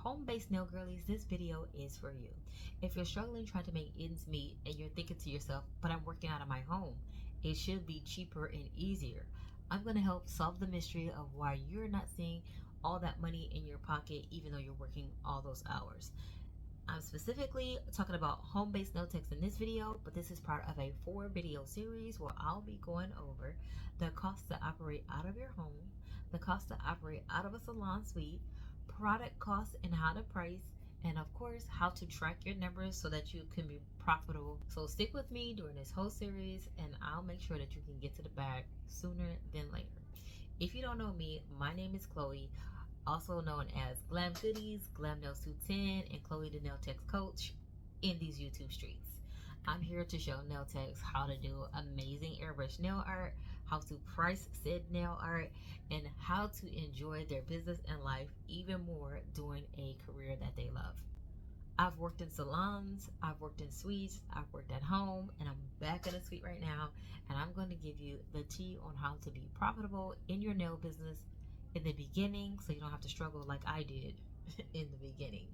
home-based nail girlies, this video is for you. If you're struggling trying to make ends meet and you're thinking to yourself, but I'm working out of my home, it should be cheaper and easier. I'm going to help solve the mystery of why you're not seeing all that money in your pocket even though you're working all those hours. I'm specifically talking about home-based nail techs in this video, but this is part of a 4-video series where I'll be going over the cost to operate out of your home, the cost to operate out of a salon suite, product costs and how to price, and of course, how to track your numbers so that you can be profitable. So stick with me during this whole series and I'll make sure that you can get to the bag sooner than later. If you don't know me, my name is Chloe, also known as Glam Goodies, Glam Nail 210, and Chloe the Nail Techs Coach in these YouTube streets. I'm here to show nail techs how to do amazing airbrush nail art, how to price said nail art, and how to enjoy their business and life even more doing a career that they love. I've worked in salons, I've worked in suites, I've worked at home, and I'm back in a suite right now, and I'm going to give you the tea on how to be profitable in your nail business in the beginning so you don't have to struggle like I did in the beginning.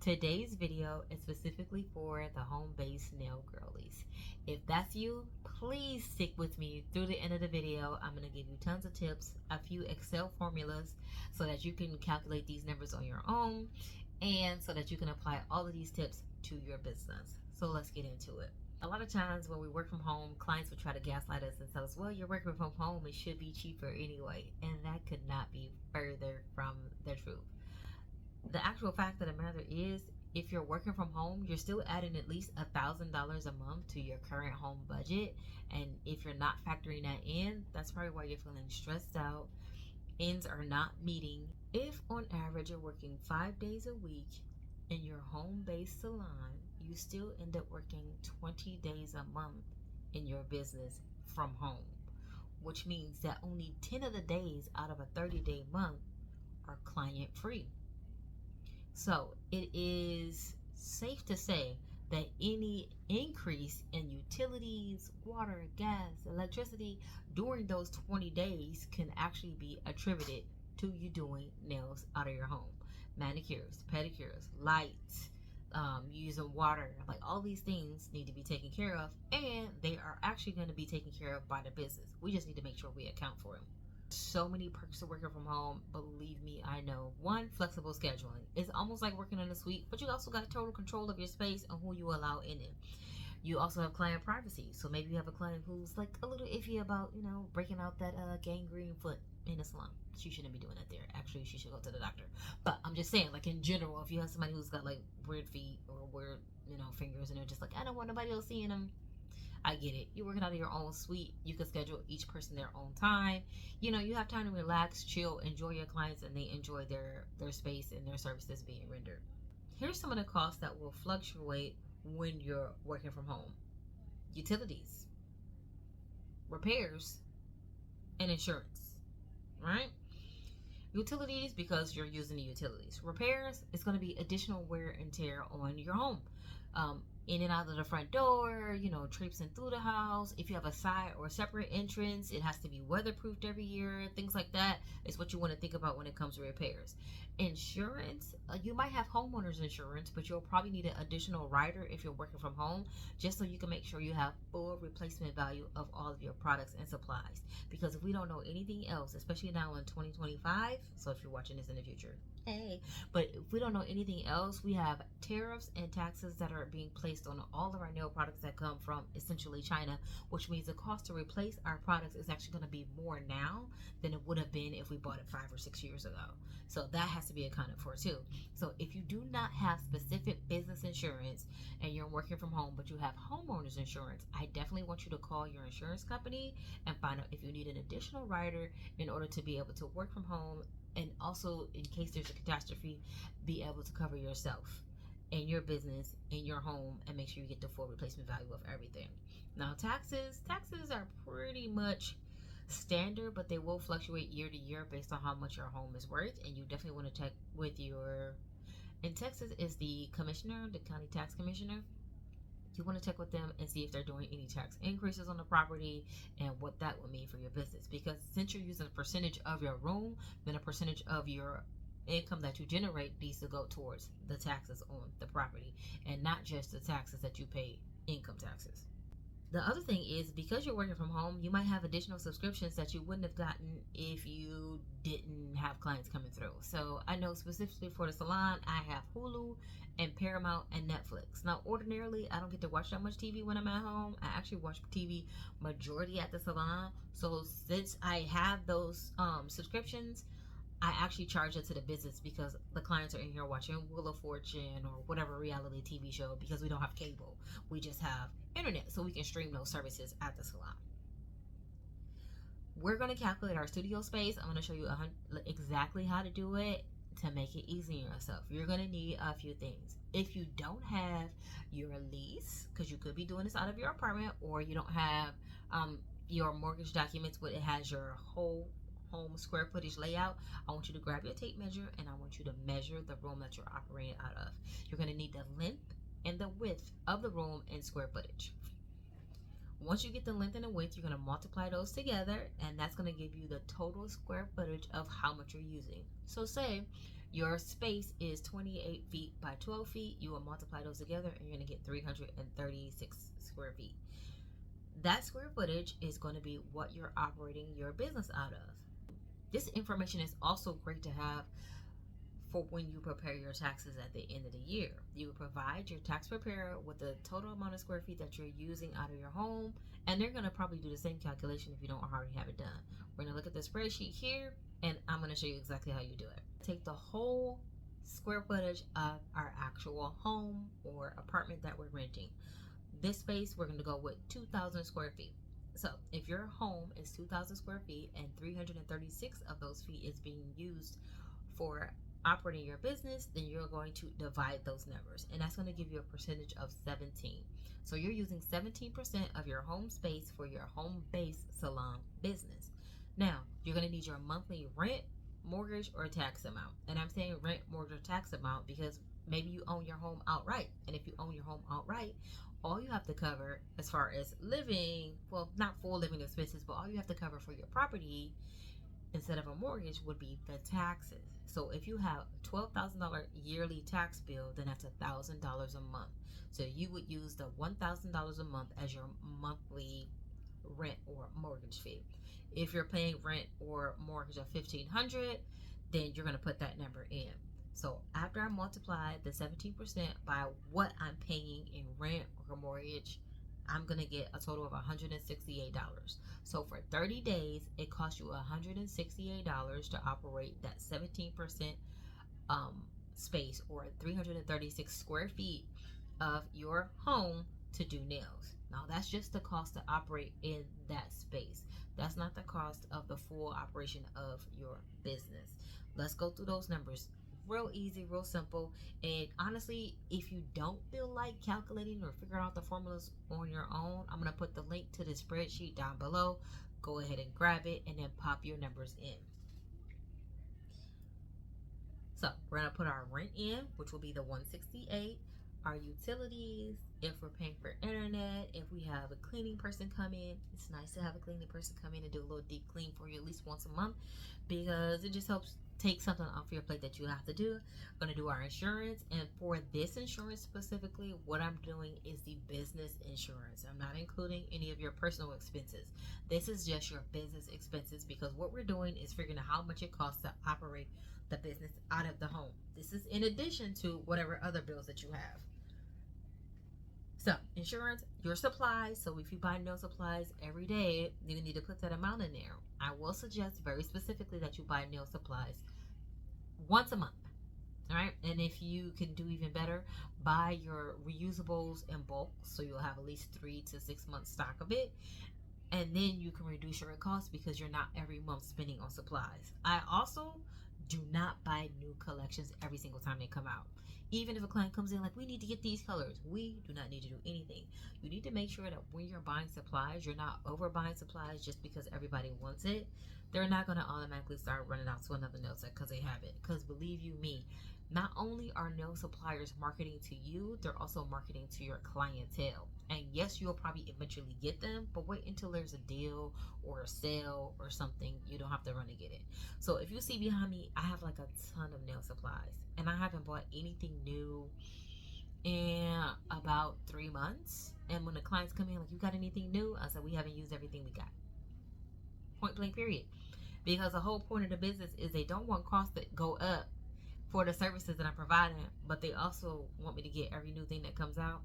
Today's video is specifically for the home-based nail girlies. If that's you, please stick with me through the end of the video. I'm going to give you tons of tips, a few Excel formulas so that you can calculate these numbers on your own and so that you can apply all of these tips to your business. So let's get into it. A lot of times when we work from home, clients would try to gaslight us and tell us, well, you're working from home, it should be cheaper anyway. And that could not be further from the truth. The actual fact of the matter is, if you're working from home, you're still adding at least $1,000 a month to your current home budget. And if you're not factoring that in, that's probably why you're feeling stressed out. Ends are not meeting. If on average you're working 5 days a week in your home-based salon, you still end up working 20 days a month in your business from home, which means that only 10 of the days out of a 30-day month are client-free. So it is safe to say that any increase in utilities, water, gas, electricity during those 20 days can actually be attributed to you doing nails out of your home. Manicures, pedicures, lights, using water, like all these things need to be taken care of, and they are actually going to be taken care of by the business. We just need to make sure we account for them. So many perks of working from home. Believe me, I know. One, flexible scheduling. It's almost like working in a suite, but you also got total control of your space and who you allow in it. You also have client privacy. So maybe you have a client who's like a little iffy about, breaking out that gangrene foot in the salon. She shouldn't be doing that there. Actually, she should go to the doctor. But I'm just saying, like in general, if you have somebody who's got like weird feet or weird, fingers, and they're just like, I don't want nobody else seeing them, I get it. You're working out of your own suite. You can schedule each person their own time. You have time to relax, chill, enjoy your clients, and they enjoy their space and their services being rendered. Here's some of the costs that will fluctuate when you're working from home. Utilities, repairs, and insurance, right? Utilities, because you're using the utilities. Repairs, it's going to be additional wear and tear on your home. In and out of the front door, traipsing through the house. If you have a side or separate entrance, it has to be weatherproofed every year. Things like that is what you want to think about when it comes to repairs. Insurance, you might have homeowners insurance, but you'll probably need an additional rider if you're working from home, just so you can make sure you have full replacement value of all of your products and supplies. Because if we don't know anything else, especially now in 2025, so if you're watching this in the future, hey, but if we don't know anything else, we have tariffs and taxes that are being placed on all of our nail products that come from essentially China, which means the cost to replace our products is actually going to be more now than it would have been if we bought it 5 or 6 years ago. So that has to be accounted for too. So if you do not have specific business insurance and you're working from home but you have homeowners insurance, I definitely want you to call your insurance company and find out if you need an additional rider in order to be able to work from home, and also in case there's a catastrophe, be able to cover yourself and your business in your home and make sure you get the full replacement value of everything. Now taxes are pretty much standard, but they will fluctuate year to year based on how much your home is worth, and you definitely want to check with in Texas is the commissioner, the county tax commissioner. You want to check with them and see if they're doing any tax increases on the property and what that would mean for your business. Because since you're using a percentage of your room, then a percentage of your income that you generate needs to go towards the taxes on the property and not just the taxes that you pay, income taxes. The other thing is, because you're working from home, you might have additional subscriptions that you wouldn't have gotten if you didn't have clients coming through. So I know specifically for the salon, I have Hulu and Paramount and Netflix. Now, ordinarily, I don't get to watch that much TV when I'm at home. I actually watch TV majority at the salon. So since I have those subscriptions, I actually charge it to the business because the clients are in here watching Wheel of Fortune or whatever reality TV show, because we don't have cable. We just have internet, so we can stream those services at the salon. We're going to calculate our studio space. I'm going to show you exactly how to do it to make it easy on yourself. You're going to need a few things. If you don't have your lease, because you could be doing this out of your apartment, or you don't have your mortgage documents where it has your whole home square footage layout, I want you to grab your tape measure and I want you to measure the room that you're operating out of. You're going to need the length and the width of the room in square footage. Once you get the length and the width, you're going to multiply those together, and that's going to give you the total square footage of how much you're using. So say your space is 28 feet by 12 feet, you will multiply those together and you're going to get 336 square feet. That square footage is going to be what you're operating your business out of. This information is also great to have for when you prepare your taxes at the end of the year. You will provide your tax preparer with the total amount of square feet that you're using out of your home, and they're going to probably do the same calculation if you don't already have it done. We're going to look at the spreadsheet here, and I'm going to show you exactly how you do it. Take the whole square footage of our actual home or apartment that we're renting. This space, we're going to go with 2,000 square feet. So if your home is 2,000 square feet and 336 of those feet is being used for operating your business, then you're going to divide those numbers, and that's going to give you a percentage of 17. So you're using 17% of your home space for your home-based salon business. Now, you're going to need your monthly rent, mortgage, or tax amount. And I'm saying rent, mortgage, or tax amount because maybe you own your home outright. And if you own your home outright, all you have to cover as far as living, well, not full living expenses, but all you have to cover for your property instead of a mortgage would be the taxes. So if you have a $12,000 yearly tax bill, then that's $1,000 a month. So you would use the $1,000 a month as your monthly rent or mortgage fee. If you're paying rent or mortgage of $1,500, then you're going to put that number in. So after I multiply the 17% by what I'm paying in rent or mortgage, I'm going to get a total of $168. So for 30 days, it costs you $168 to operate that 17% space or 336 square feet of your home to do nails. Now, that's just the cost to operate in that space. That's not the cost of the full operation of your business. Let's go through those numbers. Real easy, real simple. And honestly, if you don't feel like calculating or figuring out the formulas on your own, I'm going to put the link to the spreadsheet down below. Go ahead and grab it and then pop your numbers in. So we're going to put our rent in, which will be the $168. Our utilities, if we're paying for internet, if we have a cleaning person come in. It's nice to have a cleaning person come in and do a little deep clean for you at least once a month, because it just helps take something off your plate that you have to do. We're going to do our insurance, and for this insurance specifically, what I'm doing is the business insurance. I'm not including any of your personal expenses. This is just your business expenses, because what we're doing is figuring out how much it costs to operate the business out of the home. This is in addition to whatever other bills that you have. So insurance, your supplies. So if you buy nail supplies every day, you need to put that amount in there. I will suggest very specifically that you buy nail supplies once a month. All right. And if you can do even better, buy your reusables in bulk, so you'll have at least 3 to 6 months stock of it. And then you can reduce your costs because you're not every month spending on supplies. I also do not buy new collections every single time they come out. Even if a client comes in like, we need to get these colors, we do not need to do anything. You need to make sure that when you're buying supplies, you're not over buying supplies just because everybody wants it. They're not going to automatically start running out to another nail set because they have it. Because believe you me, Not only are nail suppliers marketing to you, they're also marketing to your clientele. And yes, you'll probably eventually get them, but wait until there's a deal or a sale or something. You don't have to run to get it. So if you see behind me, I have like a ton of nail supplies, and I haven't bought anything new in about 3 months. And when the clients come in, like, you got anything new? I said, we haven't used everything we got. Point blank, period. Because the whole point of the business is they don't want costs to go up for the services that I'm providing, but they also want me to get every new thing that comes out.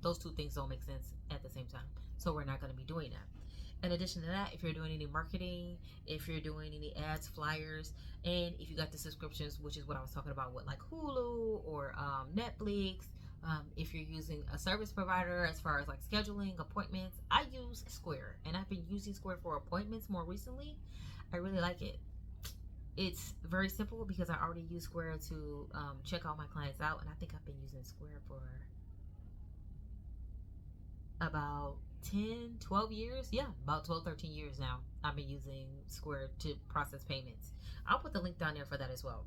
Those two things don't make sense at the same time. So we're not going to be doing that. In addition to that, if you're doing any marketing, if you're doing any ads, flyers, and if you got the subscriptions, which is what I was talking about with like Hulu or Netflix, if you're using a service provider as far as like scheduling appointments, I use Square, and I've been using Square for appointments more recently. I really like it. It's very simple because I already use Square to check all my clients out, and I think I've been using Square for about 10, 12 years. Yeah, about 12, 13 years now. I've been using Square to process payments. I'll put the link down there for that as well.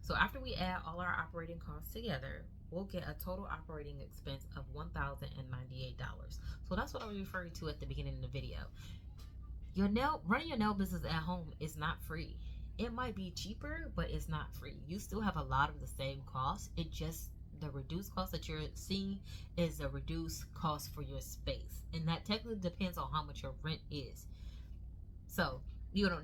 So after we add all our operating costs together, we'll get a total operating expense of $1,098. So that's what I was referring to at the beginning of the video. Running your nail business at home is not free. It might be cheaper, but it's not free. You still have a lot of the same costs. It just, the reduced cost that you're seeing is a reduced cost for your space, and that technically depends on how much your rent is. So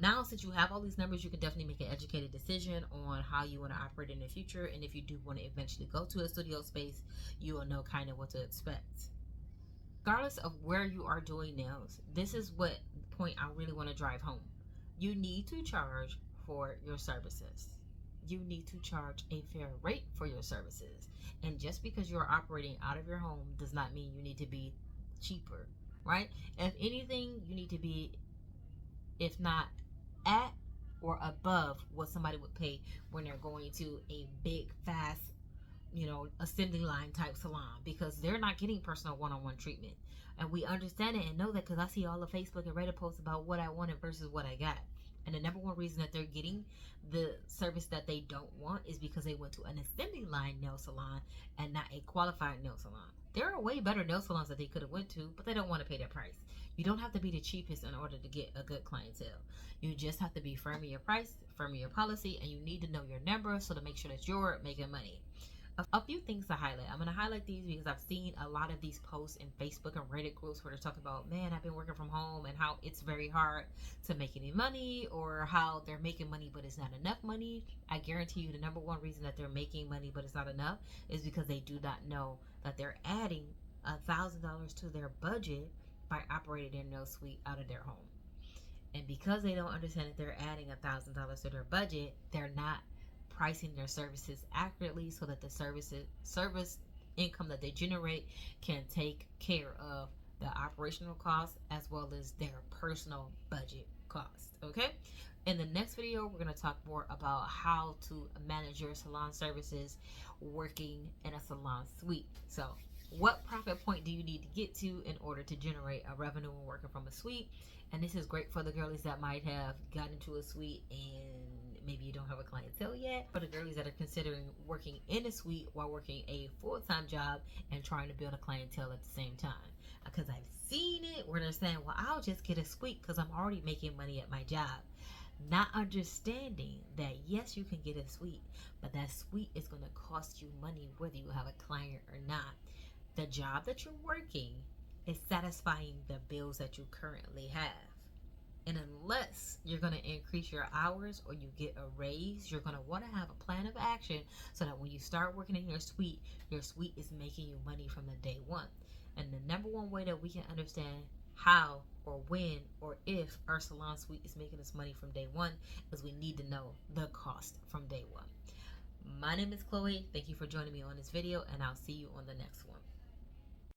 now, since you have all these numbers, you can definitely make an educated decision on how you want to operate in the future. And if you do want to eventually go to a studio space, you will know kind of what to expect. Regardless of where you are doing nails, this is what point I really want to drive home. You need to charge for your services. You need to charge a fair rate for your services. And just because you're operating out of your home does not mean you need to be cheaper, right? If anything, you need to be, if not at or above what somebody would pay when they're going to a big, fast, assembly line type salon, because they're not getting personal one-on-one treatment. And we understand it and know that because I see all the Facebook and Reddit posts about what I wanted versus what I got. And the number one reason that they're getting the service that they don't want is because they went to an assembly line nail salon and not a qualified nail salon. There are way better nail salons that they could have went to, but they don't want to pay that price. You don't have to be the cheapest in order to get a good clientele. You just have to be firm in your price, firm in your policy, and you need to know your number so to make sure that you're making money. A few things to highlight. I'm going to highlight these because I've seen a lot of these posts in Facebook and Reddit groups where they're talking about, man, I've been working from home and how it's very hard to make any money, or how they're making money but it's not enough money. I guarantee you the number one reason that they're making money but it's not enough is because they do not know that they're adding $1,000 to their budget by operating their nail suite out of their home. And because they don't understand that they're adding $1,000 to their budget, they're not pricing their services accurately so that the service income that they generate can take care of the operational costs as well as their personal budget costs. Okay, in the next video we're going to talk more about how to manage your salon services working in a salon suite. So what profit point do you need to get to in order to generate a revenue when working from a suite? And this is great for the girlies that might have gotten into a suite and maybe you don't have a clientele yet. For the girlies that are considering working in a suite while working a full-time job and trying to build a clientele at the same time. Because I've seen it where they're saying, well, I'll just get a suite because I'm already making money at my job. Not understanding that yes, you can get a suite, but that suite is going to cost you money whether you have a client or not. The job that you're working is satisfying the bills that you currently have. And unless you're going to increase your hours or you get a raise, you're going to want to have a plan of action so that when you start working in your suite is making you money from the day one. And the number one way that we can understand how or when or if our salon suite is making us money from day one is we need to know the cost from day one. My name is Chloe. Thank you for joining me on this video, and I'll see you on the next one.